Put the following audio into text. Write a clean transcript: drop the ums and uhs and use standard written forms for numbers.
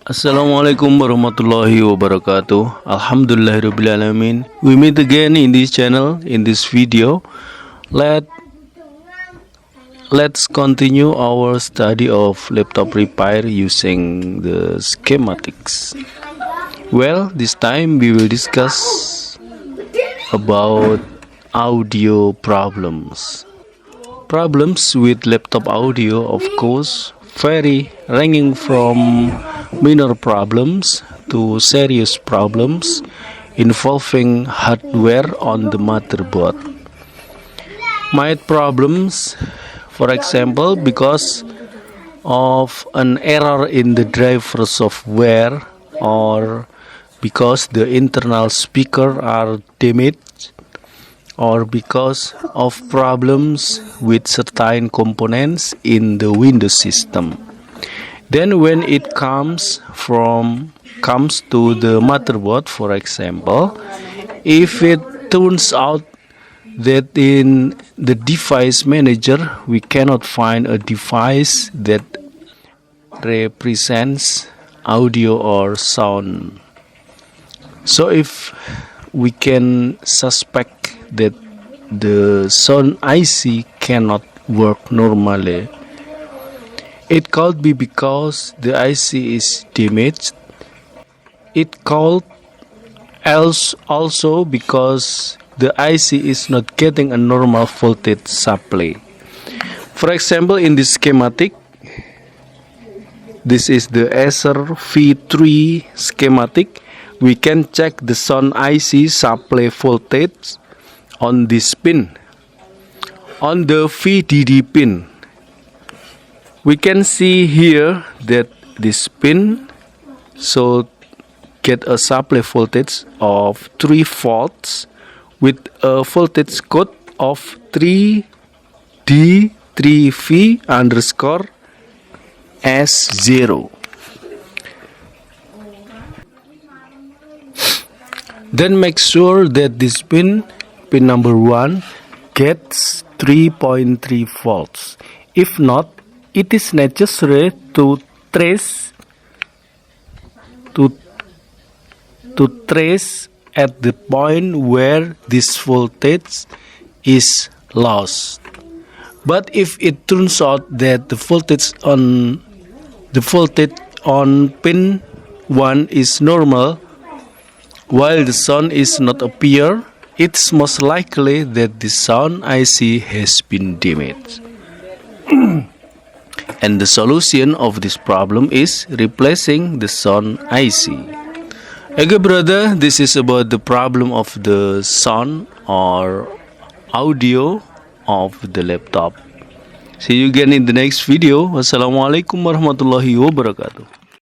Assalamualaikum warahmatullahi wabarakatuh. Alhamdulillahirrabbilalamin. We meet again in this channel, in this video. Let's continue our study of laptop repair using the schematics. Well, this time we will discuss about audio problems. Problems with laptop audio, of course, vary, ranging from minor problems to serious problems involving hardware on the motherboard. Mild problems, for example, because of an error in the driver software or because the internal speaker are damaged, or because of problems with certain components in the Windows system. Then when it comes to the motherboard, for example, if it turns out that in the device manager we cannot find a device that represents audio or sound. So if we can suspect that the sound IC cannot work normally, it could be because the IC is damaged. It could also because the IC is not getting a normal voltage supply. For example, in this schematic, this is the Acer V3 schematic. We can check the sound IC supply voltage on this pin, on the VDD pin. We can see here that this pin should get a supply voltage of 3 volts with a voltage code of 3D3V_S0. Then make sure that this pin number 1 gets 3.3 volts. If not, it is necessary to trace at the point where this voltage is lost. But if it turns out that the voltage on pin 1 is normal, while the sound is not appear, it's most likely that the sound IC has been damaged. And the solution of this problem is replacing the sound IC. Okay, brother, this is about the problem of the sound or audio of the laptop. See you again in the next video. Wassalamualaikum warahmatullahi wabarakatuh.